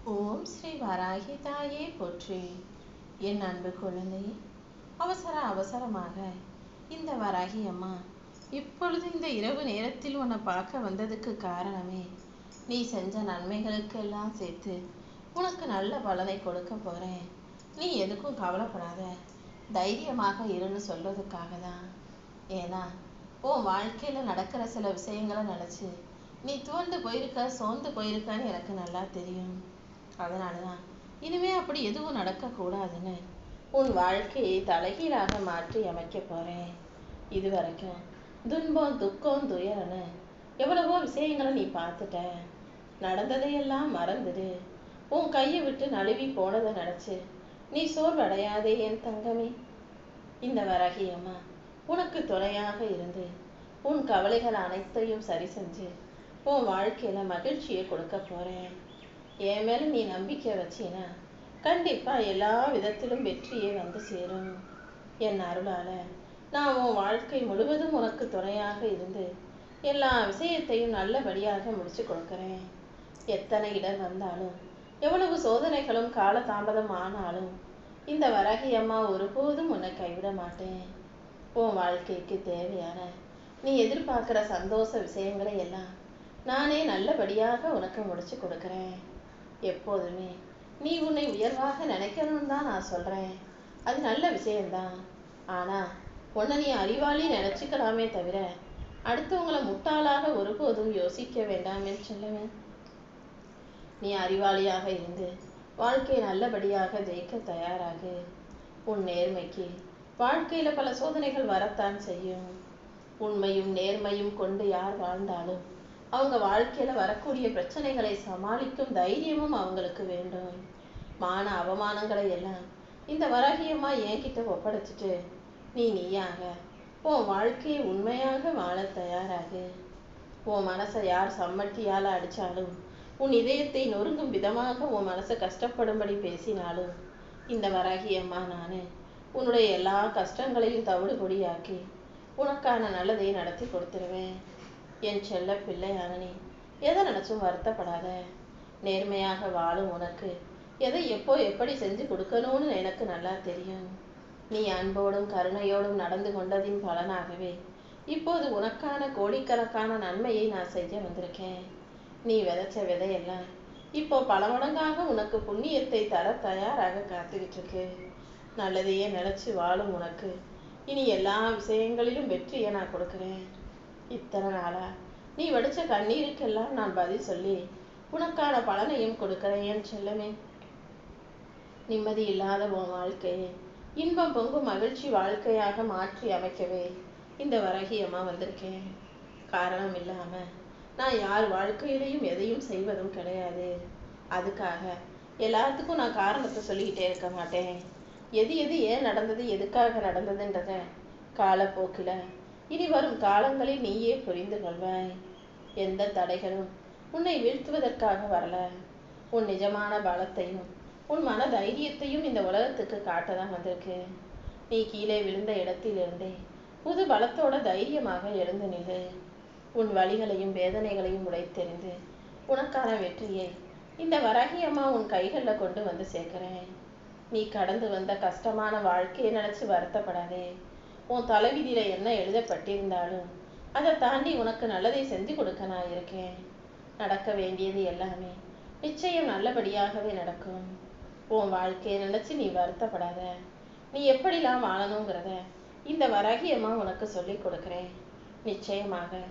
ஓம் ஸ்ரீ வராகி தாயே போற்றி. என் அன்பு குழந்தையே, அவசரமாக இந்த வராகி அம்மா இப்பொழுது இந்த இரவு நேரத்தில் உன்னை பார்க்க வந்ததுக்கு காரணமே, நீ செஞ்ச நன்மைகளுக்கெல்லாம் சேர்த்து உனக்கு நல்ல பலனை கொடுக்க போறேன். நீ எதுக்கும் கவலைப்படாத, தைரியமாக இருன்னு சொல்றதுக்காக தான். ஏன்னா உன் வாழ்க்கையில நடக்கிற சில விஷயங்களை நினைச்சு நீ துவண்டு போயிருக்க, சோர்ந்து போயிருக்கான்னு எனக்கு நல்லா தெரியும். அதனாலதான் இனிமே அப்படி எதுவும் நடக்கக்கூடாதுன்னு உன் வாழ்க்கையை தலைகீழாக மாற்றி அமைக்க போறேன். இது வரைக்கும் துன்பம், துக்கம், துயரன்னு எவ்வளவோ விஷயங்களை நீ பார்த்துட்ட. நடந்ததையெல்லாம் மறந்துடு. உன் கையை விட்டு நழுவி போனதை நினைச்சு நீ சோர்வடையாதே என் தங்கமே. இந்த வராகி அம்மா உனக்கு துணையாக இருந்து உன் கவலைகள் அனைத்தையும் சரி செஞ்சு உன் வாழ்க்கையில மகிழ்ச்சியை கொடுக்க போறேன். என் மேல நீ நம்பிக்கை வச்சினா கண்டிப்பா எல்லா விதத்திலும் வெற்றியே வந்து சேரும். என் அருளால நான் உன் வாழ்க்கை முழுவதும் உனக்கு துணையாக இருந்து எல்லா விஷயத்தையும் நல்லபடியாக முடிச்சு கொடுக்கிறேன். எத்தனை இடர் வந்தாலும், எவ்வளவு சோதனைகளும் காலதாமதம் ஆனாலும் இந்த வராகி அம்மா ஒருபோதும் உன்னை கைவிட மாட்டேன். உன் வாழ்க்கைக்கு தேவையான நீ எதிர்பார்க்கிற சந்தோஷ விஷயங்களை எல்லாம் நானே நல்லபடியாக உனக்கு முடிச்சு கொடுக்கிறேன். எப்போதுமே நீ உன்னை உயர்வாக நினைக்கணும்னு தான் நான் சொல்றேன். அது நல்ல விஷயம்தான். ஆனா உன்னை நீ அறிவாளி நினைச்சுக்கலாமே தவிர அடுத்தவங்களை முட்டாளாக ஒருபோதும் யோசிக்க வேண்டாம் என்று சொல்லுவேன். நீ அறிவாளியாக இருந்து வாழ்க்கை நல்லபடியாக ஜெயிக்க தயாராகு. உன் நேர்மைக்கு வாழ்க்கையில பல சோதனைகள் வரத்தான் செய்யும். உண்மையும் நேர்மையும் கொண்டு யார் வாழ்ந்தாலும் அவங்க வாழ்க்கையில வரக்கூடிய பிரச்சனைகளை சமாளிக்கும் தைரியமும் அவங்களுக்கு வேண்டும். மான அவமானங்களை எல்லாம் இந்த வராகியம்மா என்கிட்ட ஒப்படைச்சிட்டு நீயாக உன் வாழ்க்கையை உண்மையாக வாழ தயாராகு. உன் மனசை யார் சம்மட்டியால அடிச்சாலும், உன் இதயத்தை நொறுங்கும் விதமாக உன் மனசை கஷ்டப்படும்படி பேசினாலும், இந்த வராகியம்மா நானு உன்னுடைய எல்லா கஷ்டங்களையும் தவிடு பொடியாக்கி உனக்கான நல்லதை நடத்தி கொடுத்துருவேன். என் செல்ல பிள்ளையான நீ எதை நினைச்சும் வருத்தப்படாத. நேர்மையாக வாழும் உனக்கு எதை எப்போ எப்படி செஞ்சு கொடுக்கணும்னு எனக்கு நல்லா தெரியும். நீ அன்போடும் கருணையோடும் நடந்து கொண்டதின் பலனாகவே இப்போது உனக்கான கோடிக்கணக்கான நன்மையை நான் செய்ய வந்திருக்கேன். நீ விதைச்ச விதையெல்லாம் இப்போ பல மடங்காக உனக்கு புண்ணியத்தை தர தயாராக காத்துக்கிட்டு இருக்கு. நல்லதையே நினைச்சு வாழும் உனக்கு இனி எல்லா விஷயங்களிலும் வெற்றியை நான் கொடுக்குறேன். இத்தனை நாளா நீ வடிச்ச கண்ணீருக்கெல்லாம் நான் பதில் சொல்லி உனக்கான பலனையும் கொடுக்கிறேன் செல்லமே. நிம்மதி இல்லாத உன் வாழ்க்கையை இன்பம் பொங்கும் மகிழ்ச்சி வாழ்க்கையாக மாற்றி அமைக்கவே இந்த வராகியம்மா வந்திருக்கேன். காரணம் இல்லாம நான் யார் வாழ்க்கையிலையும் எதையும் செய்வதும் கிடையாது. அதுக்காக எல்லாத்துக்கும் நான் காரணத்தை சொல்லிக்கிட்டே இருக்க மாட்டேன். எது எது ஏன் நடந்தது, எதுக்காக நடந்ததுன்றத காலப்போக்கில் இனி வரும் காலங்களில் நீயே புரிந்து கொள்வாய். எந்த தடைகளும் உன்னை வீழ்த்துவதற்காக வரல. உன் நிஜமான பலத்தையும் உன் மன தைரியத்தையும் இந்த உலகத்துக்கு காட்டதான் வந்திருக்கு. நீ கீழே விழுந்த இடத்திலிருந்தே புது பலத்தோட தைரியமாக எழுந்து நின்று உன் வலிகளையும் வேதனைகளையும் உடைத்தெறிந்து உனக்கான வெற்றியை இந்த வராகியம்மா உன் கைகளில் கொண்டு வந்து சேர்க்கிறேன். நீ கடந்து வந்த கஷ்டமான வாழ்க்கையை நினைச்சு வருத்தப்படாதே. உன் தலைவிதியில என்ன எழுதப்பட்டிருந்தாலும் அதை தாண்டி உனக்கு நல்லதை செஞ்சு கொடுக்க நான் இருக்கேன். நடக்க வேண்டியது எல்லாமே நிச்சயம் நல்லபடியாகவே நடக்கும். உன் வாழ்க்கையை நினைச்சு நீ வருத்தப்படாத. நீ எப்படிலாம் வாழணுங்கிறத இந்த வராகியம்மா உனக்கு சொல்லி கொடுக்கிறேன். நிச்சயமாக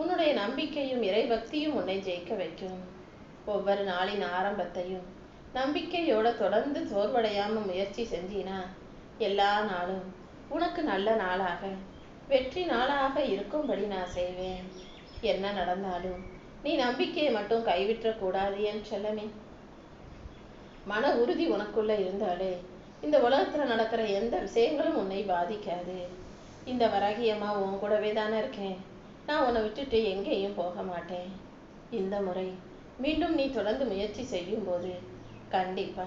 உன்னுடைய நம்பிக்கையும் இறைபக்தியும் உன்னை ஜெயிக்க வைக்கும். ஒவ்வொரு நாளின் ஆரம்பத்தையும் நம்பிக்கையோட தொடர்ந்து சோர்வடையாம முயற்சி செஞ்சினா எல்லா நாளும் உனக்கு நல்ல நாளாக வெற்றி நாளாக இருக்கும்படி நான் செய்வேன். என்ன நடந்தாலும் நீ நம்பிக்கையை மட்டும் கைவிட்ட கூடாது என் செல்லமே. மன உறுதி உனக்குள்ள இருந்தாலே இந்த உலகத்துல நடக்கிற எந்த விஷயங்களும் உன்னை பாதிக்காது. இந்த வராகியம்மா உன் கூடவே தானே இருக்கேன். நான் உன்னை விட்டுட்டு எங்கேயும் போக மாட்டேன். இந்த முறை மீண்டும் நீ தொடர்ந்து முயற்சி செய்யும் போது கண்டிப்பா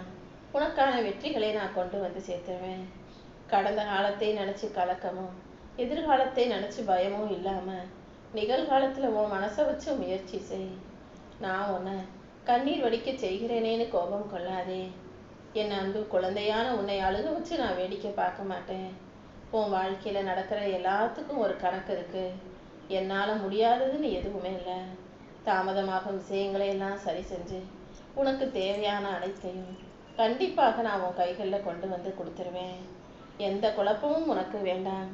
உனக்கான வெற்றிகளை நான் கொண்டு வந்து சேர்த்துருவேன். கடந்த காலத்தை நினைச்சு கலக்கமும் எதிர்காலத்தை நினைச்சு பயமும் இல்லாம நிகழ்காலத்துல உன் மனசை வச்சு முயற்சி செய். நான் உன்னை கண்ணீர் வடிக்க செய்கிறேனேன்னு கோபம் கொள்ளாதே. என் அன்பு குழந்தையான உன்னை அழுக வச்சு நான் வேடிக்கை பார்க்க மாட்டேன். உன் வாழ்க்கையில நடக்கிற எல்லாத்துக்கும் ஒரு கணக்கு இருக்கு. என்னால முடியாததுன்னு எதுவுமே இல்லை. தாமதமாகும் விஷயங்களை எல்லாம் சரி செஞ்சு உனக்கு தேவையான அனைத்தையும் கண்டிப்பாக நான் உன் கைகளில் கொண்டு வந்து கொடுத்துருவேன். எந்த குழப்பமும் உனக்கு வேண்டாம்.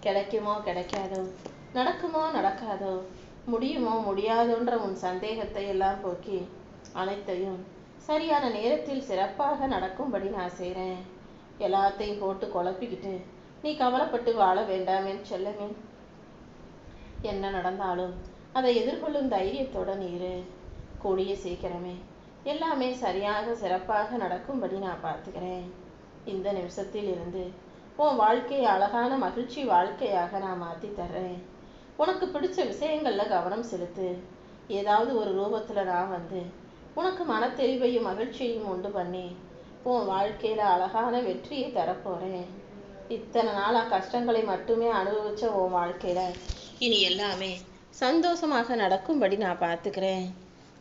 கிடைக்குமோ கிடைக்காதோ, நடக்குமோ நடக்காதோ, முடியுமோ முடியாதோன்ற உன் சந்தேகத்தை எல்லாம் போக்கி அனைத்தையும் சரியான நேரத்தில் சிறப்பாக நடக்கும்படி நான் செய்கிறேன். எல்லாத்தையும் போட்டு குழப்பிக்கிட்டு நீ கவலைப்பட்டு வாழ வேண்டாமேன்னு செல்லமே. என்ன நடந்தாலும் அதை எதிர்கொள்ளும் தைரியத்தோட நீரு. கூடிய சீக்கிரமே எல்லாமே சரியாக சிறப்பாக நடக்கும்படி நான் பார்த்துக்கிறேன். இந்த நிமிஷத்தில் இருந்து உன் வாழ்க்கையை அழகான மகிழ்ச்சி வாழ்க்கையாக நான் மாற்றி தர்றேன். உனக்கு பிடிச்ச விஷயங்கள்ல கவனம் செலுத்து. ஏதாவது ஒரு ரூபத்துல நான் வந்து உனக்கு மனத்தெளிவையும் மகிழ்ச்சியையும் உண்டு பண்ணி உன் வாழ்க்கையில அழகான வெற்றியை தரப்போறேன். இத்தனை நாளா கஷ்டங்களை மட்டுமே அனுபவிச்ச உன் வாழ்க்கையில இனி எல்லாமே சந்தோஷமாக நடக்கும்படி நான் பார்த்துக்கிறேன்.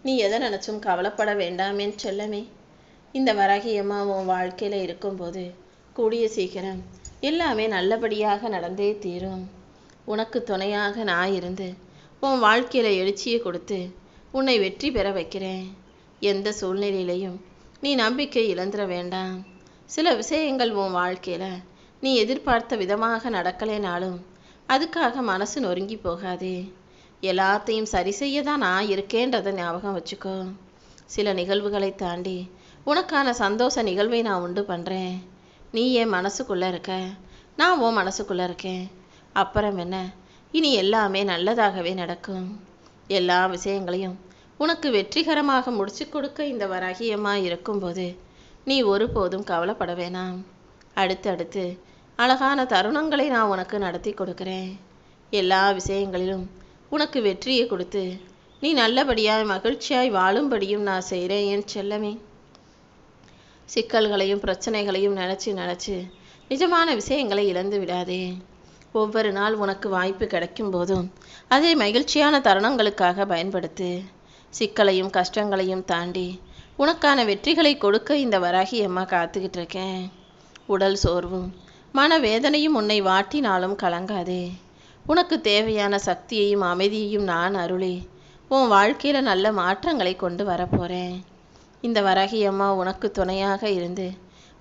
நீ எதை நினைச்சும் கவலைப்பட வேண்டாமேன்னு செல்லமே. இந்த வராகியம்மா உன் வாழ்க்கையில இருக்கும்போது கூடிய சீக்கிரம் எல்லாமே நல்லபடியாக நடந்தே தீரும். உனக்கு துணையாக நான் இருந்து உன் வாழ்க்கையில எழுச்சியை கொடுத்து உன்னை வெற்றி பெற வைக்கிறேன். எந்த சூழ்நிலையிலையும் நீ நம்பிக்கை இழந்துட வேண்டாம். சில விஷயங்கள் உன் வாழ்க்கையில நீ எதிர்பார்த்த விதமாக நடக்கலைனாலும் அதுக்காக மனசு நொறுங்கி போகாதே. எல்லாத்தையும் சரி செய்ய தான் நான் இருக்கேன்றதை ஞாபகம் வச்சுக்கோ. சில நிகழ்வுகளை தாண்டி உனக்கான சந்தோஷ நிகழ்வை நான் உண்டு பண்ணுறேன். நீ என் மனசுக்குள்ளே இருக்க, நான் உன் மனசுக்குள்ளே இருக்கேன். அப்புறம் என்ன, இனி எல்லாமே நல்லதாகவே நடக்கும். எல்லா விஷயங்களையும் உனக்கு வெற்றிகரமாக முடிச்சு கொடுக்க இந்த வராகியம்மா இருக்கும்போது நீ ஒருபோதும் கவலைப்பட வேணாம். அடுத்தடுத்து அழகான தருணங்களை நான் உனக்கு நடத்தி கொடுக்குறேன். எல்லா விஷயங்களிலும் உனக்கு வெற்றியை கொடுத்து நீ நல்லபடியாய் மகிழ்ச்சியாய் வாழும்படியும் நான் செய்கிறேன் என் செல்லமே. சிக்கல்களையும் பிரச்சனைகளையும் நினச்சி நிஜமான விஷயங்களை இழந்து விடாதே. ஒவ்வொரு நாள் உனக்கு வாய்ப்பு கிடைக்கும் போதும் அதை மகிழ்ச்சியான தருணங்களுக்காக பயன்படுத்து. சிக்கலையும் கஷ்டங்களையும் தாண்டி உனக்கான வெற்றிகளை கொடுக்க இந்த வராகியம்மா காத்துக்கிட்டு இருக்கேன். உடல் சோர்வும் மனவேதனையும் உன்னை வாட்டினாலும் கலங்காதே. உனக்கு தேவையான சக்தியையும் அமைதியையும் நான் அருளி உன் வாழ்க்கையில நல்ல மாற்றங்களை கொண்டு வரப்போறேன். இந்த வராகியம்மா உனக்கு துணையாக இருந்து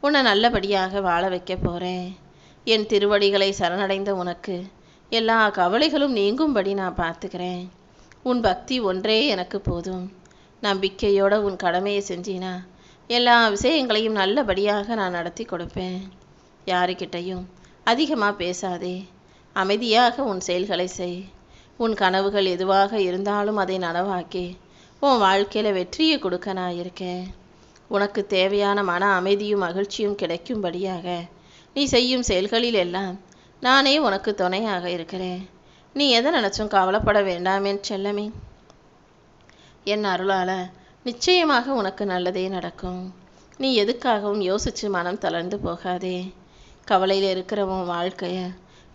உன்னை நல்லபடியாக வாழ வைக்க போறேன். என் திருவடிகளை சரணடைந்த உனக்கு எல்லா கவலைகளும் நீங்கும்படி நான் பார்த்துக்கிறேன். உன் பக்தி ஒன்றே எனக்கு போதும். நம்பிக்கையோட உன் கடமையை செஞ்சினா எல்லா விஷயங்களையும் நல்லபடியாக நான் நடத்தி கொடுப்பேன். யாருக்கிட்டையும் அதிகமாக பேசாதே. அமைதியாக உன் செயல்களை செய். உன் கனவுகள் எதுவாக இருந்தாலும் அதை நனவாக்கி உன் வாழ்க்கையில் வெற்றியை கொடுக்க நான் இருக்கேன். உனக்கு தேவையான மன அமைதியும் மகிழ்ச்சியும் கிடைக்கும்படியாக நீ செய்யும் செயல்களில் எல்லாம் நானே உனக்கு துணையாக இருக்கிறேன். நீ எதை நினச்சும் கவலைப்பட வேண்டாமேன் செல்லமே. என் அருளால் நிச்சயமாக உனக்கு நல்லதே நடக்கும். நீ எதுக்காகவும் யோசித்து மனம் தளர்ந்து போகாதே. கவலையில் இருக்கிற உன் வாழ்க்கையை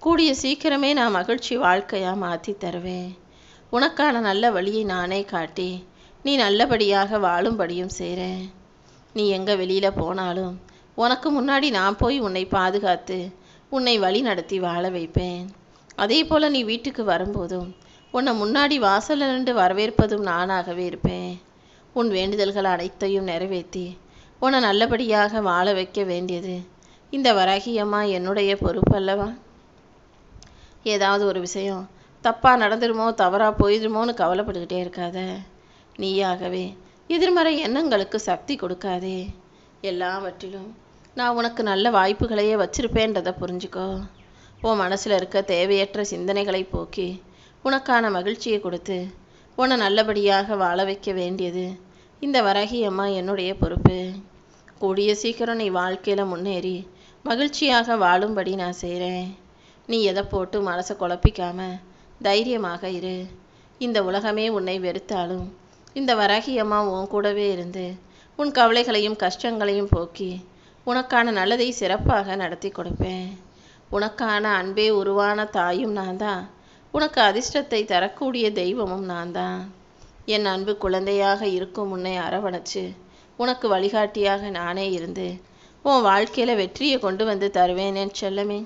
கூடிய சீக்கிரமே நான் மகிழ்ச்சி வாழ்க்கையாக மாற்றி தருவேன். உனக்கான நல்ல வழியை நானே காட்டி நீ நல்லபடியாக வாழும்படியும் செய்கிறேன். நீ எங்கே வெளியில் போனாலும் உனக்கு முன்னாடி நான் போய் உன்னை பாதுகாத்து உன்னை வழி நடத்தி வாழ வைப்பேன். அதே போல் நீ வீட்டுக்கு வரும்போதும் உன்னை முன்னாடி வாசல்ல நின்று வரவேற்பதும் நானாகவே இருப்பேன். உன் வேண்டுதல்கள் அனைத்தையும் நிறைவேற்றி உன்னை நல்லபடியாக வாழ வைக்க வேண்டியது இந்த வராகியம்மா என்னுடைய பொறுப்பல்லவா. ஏதாவது ஒரு விஷயம் தப்பாக நடந்துருமோ தவறாக போயிடுமோன்னு கவலைப்பட்டுக்கிட்டே இருக்காத. நீயாகவே எதிர்மறை எண்ணங்களுக்கு சக்தி கொடுக்காதே. எல்லாவற்றிலும் நான் உனக்கு நல்ல வாய்ப்புகளையே வச்சிருப்பேன்றதை புரிஞ்சுக்கோ. உன் மனசில் இருக்க தேவையற்ற சிந்தனைகளை போக்கி உனக்கான மகிழ்ச்சியை கொடுத்து உன்னை நல்லபடியாக வாழ வைக்க வேண்டியது இந்த வராகியம்மா என்னுடைய பொறுப்பு. கூடிய சீக்கிரம் நீ வாழ்க்கையில் முன்னேறி மகிழ்ச்சியாக வாழும்படி நான் செய்கிறேன். நீ எதை போட்டு மனசை குழப்பிக்காம தைரியமாக இரு. இந்த உலகமே உன்னை வெறுத்தாலும் இந்த வராகியம்மா உன் கூடவே இருந்து உன் கவலைகளையும் கஷ்டங்களையும் போக்கி உனக்கான நல்லதை சிறப்பாக நடத்தி கொடுப்பேன். உனக்கான அன்பே உருவான தாயும் நான் தான். உனக்கு அதிர்ஷ்டத்தை தரக்கூடிய தெய்வமும் நான் தான். என் அன்பு குழந்தையாக இருக்கும் உன்னை அரவணைச்சு உனக்கு வழிகாட்டியாக நானே இருந்து உன் வாழ்க்கையில் வெற்றியை கொண்டு வந்து தருவேன் என் செல்லமே.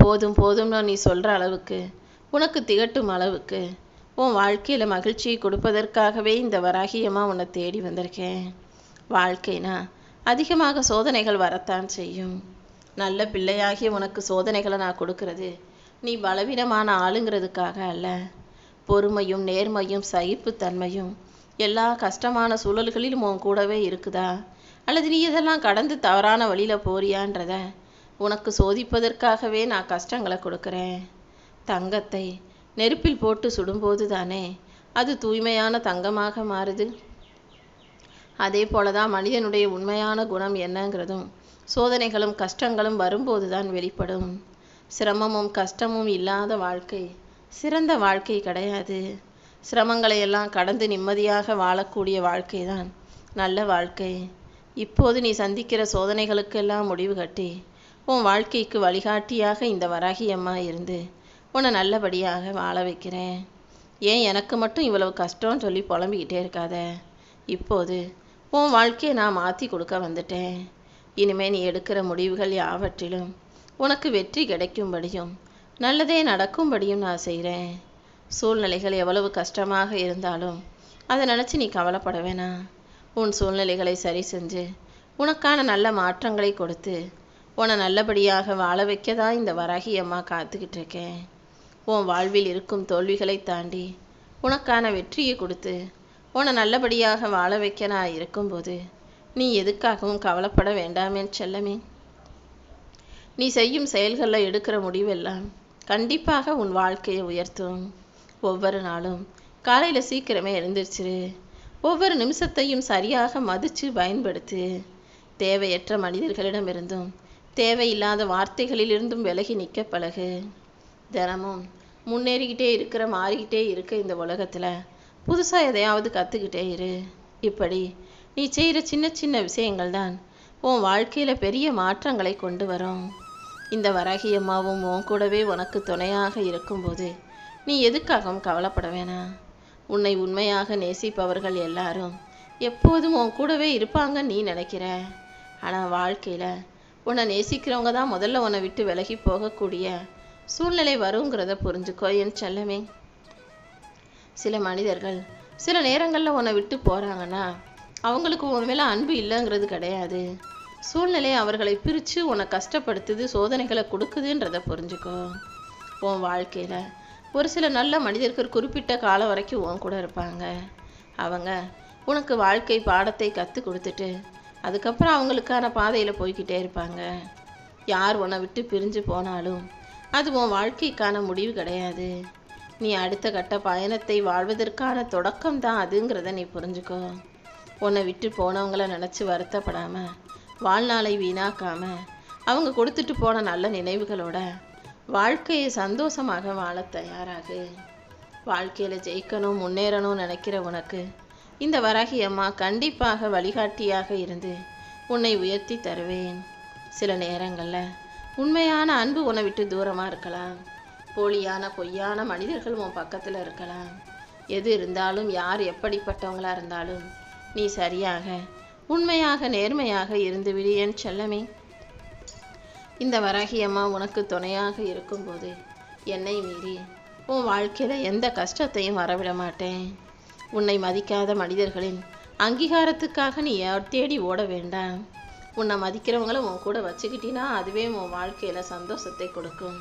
போதும் போதும்னு நீ சொல்கிற அளவுக்கு, உனக்கு திகட்டும் அளவுக்கு உன் வாழ்க்கையில் மகிழ்ச்சியை கொடுப்பதற்காகவே இந்த வராகியம்மா உன்னை தேடி வந்திருக்கேன். வாழ்க்கைனா அதிகமாக சோதனைகள் வரத்தான் செய்யும். நல்ல பிள்ளையாகிய உனக்கு சோதனைகளை நான் கொடுக்கறது நீ பலவீனமான ஆளுங்கிறதுக்காக அல்ல. பொறுமையும் நேர்மையும் சகிப்புத்தன்மையும் எல்லா கஷ்டமான சூழல்களிலும் உன் கூடவே இருக்குதா, அல்லது நீ இதெல்லாம் கடந்து தவறான வழியில் போறியான்றத உனக்கு சோதிப்பதற்காகவே நான் கஷ்டங்களை கொடுக்குறேன். தங்கத்தை நெருப்பில் போட்டு சுடும்போது தானே அது தூய்மையான தங்கமாக மாறுது. அதே போல தான் மனிதனுடைய உண்மையான குணம் என்னங்கிறதும் சோதனைகளும் கஷ்டங்களும் வரும்போது தான் வெளிப்படும். சிரமமும் கஷ்டமும் இல்லாத வாழ்க்கை சிறந்த வாழ்க்கை கிடையாது. சிரமங்களை எல்லாம் கடந்து நிம்மதியாக வாழக்கூடிய வாழ்க்கை தான் நல்ல வாழ்க்கை. இப்போது நீ சந்திக்கிற சோதனைகளுக்கெல்லாம் முடிவு கட்டி உன் வாழ்க்கைக்கு வழிகாட்டியாக இந்த வராகியம்மா இருந்து உன்னை நல்லபடியாக வாழ வைக்கிறேன். ஏன் எனக்கு மட்டும் இவ்வளவு கஷ்டம்னு சொல்லி புலம்பிக்கிட்டே இருக்காத. இப்போது உன் வாழ்க்கையை நான் மாற்றி கொடுக்க வந்துட்டேன். இனிமேல் நீ எடுக்கிற முடிவுகள் யாவற்றிலும் உனக்கு வெற்றி கிடைக்கும்படியும் நல்லதே நடக்கும்படியும் நான் செய்கிறேன். சூழ்நிலைகள் எவ்வளவு கஷ்டமாக இருந்தாலும் அதை நினச்சி நீ கவலைப்பட வேணாம். உன் சூழ்நிலைகளை சரி செஞ்சு உனக்கான நல்ல மாற்றங்களை கொடுத்து உன்னை நல்லபடியாக வாழ வைக்கதா இந்த வராகி அம்மா காத்துக்கிட்டு இருக்கேன். உன் வாழ்வில் இருக்கும் தோல்விகளை தாண்டி உனக்கான வெற்றியை கொடுத்து உன்னை நல்லபடியாக வாழ வைக்க நான் இருக்கும்போது நீ எதுக்காகவும் கவலைப்பட வேண்டாமே செல்லமே. நீ செய்யும் செயல்களில் எடுக்கிற முடிவெல்லாம் கண்டிப்பாக உன் வாழ்க்கையை உயர்த்தும். ஒவ்வொரு நாளும் காலையில் சீக்கிரமே எழுந்திருச்சிரு. ஒவ்வொரு நிமிஷத்தையும் சரியாக மதித்து பயன்படுத்து. தேவையற்ற மனிதர்களிடமிருந்தும் தேவையில்லாத வார்த்தைகளிலிருந்தும் விலகி நிற்க பழகு. தினமும் முன்னேறிக்கிட்டே மாறிக்கிட்டே இருக்க இந்த உலகத்தில் புதுசாக எதையாவது கற்றுக்கிட்டே இரு. இப்படி நீ செய்கிற சின்ன சின்ன விஷயங்கள் தான் உன் வாழ்க்கையில் பெரிய மாற்றங்களை கொண்டு வரும். இந்த வராகி அம்மாவும் உன் கூடவே உனக்கு துணையாக இருக்கும்போது நீ எதுக்காகவும் கவலைப்பட வேணாம். உன்னை உண்மையாக நேசிப்பவர்கள் எல்லாரும் எப்போதும் உன் கூடவே இருப்பாங்க நீ நினைக்கிற. ஆனால் வாழ்க்கையில் உன்னை நேசிக்கிறவங்க தான் முதல்ல உன்னை விட்டு விலகி போகக்கூடிய சூழ்நிலை வருங்கிறத புரிஞ்சுக்கோ என் செல்லமே. சில மனிதர்கள் சில நேரங்களில் உன்னை விட்டு போகிறாங்கன்னா அவங்களுக்கு உன் மேலே அன்பு இல்லைங்கிறது கிடையாது. சூழ்நிலை அவர்களை பிரித்து உன்னை கஷ்டப்படுத்துது, சோதனைகளை கொடுக்குதுன்றதை புரிஞ்சுக்கோ. உன் வாழ்க்கையில் ஒரு சில நல்ல மனிதர்கள் குறிப்பிட்ட காலம் வரைக்கும் உன் கூட இருப்பாங்க. அவங்க உனக்கு வாழ்க்கை பாடத்தை கற்றுக் கொடுத்துட்டு அதுக்கப்புறம் அவங்களுக்கான பாதையில் போய்கிட்டே இருப்பாங்க. யார் உன்னை விட்டு பிரிஞ்சு போனாலும் அது உன் வாழ்க்கைக்கான முடிவு கிடையாது. நீ அடுத்த கட்ட பயணத்தை வாழ்வதற்கான தொடக்கம் தான் அதுங்கிறத நீ புரிஞ்சுக்கோ. உன்னை விட்டு போனவங்கள நினச்சி வருத்தப்படாமல் வாழ்நாளை வீணாக்காமல் அவங்க கொடுத்துட்டு போன நல்ல நினைவுகளோட வாழ்க்கையை சந்தோஷமாக வாழ தயாராகு. வாழ்க்கையில் ஜெயிக்கணும் முன்னேறணும்னு நினைக்கிற உனக்கு இந்த வராகி அம்மா கண்டிப்பாக வழிகாட்டியாக இருந்து உன்னை உயர்த்தி தருவேன். சில நேரங்களில் உண்மையான அன்பு உன்னை விட்டு தூரமாக இருக்கலாம். போலியான பொய்யான மனிதர்கள் உன் பக்கத்தில் இருக்கலாம். எது இருந்தாலும் யார் எப்படிப்பட்டவங்களா இருந்தாலும் நீ சரியாக உண்மையாக நேர்மையாக இருந்து விடு என் செல்லமே. இந்த வராகி அம்மா உனக்கு துணையாக இருக்கும்போது என்னை மீறி உன் வாழ்க்கையில் எந்த கஷ்டத்தையும் வரவிட மாட்டேன். உன்னை மதிக்காத மனிதர்களின் அங்கீகாரத்துக்காக நீ தேடி ஓட வேண்டாம். உன்னை மதிக்கிறவங்கள உன் கூட வச்சுக்கிட்டினா அதுவே உன் வாழ்க்கையில் சந்தோஷத்தை கொடுக்கும்.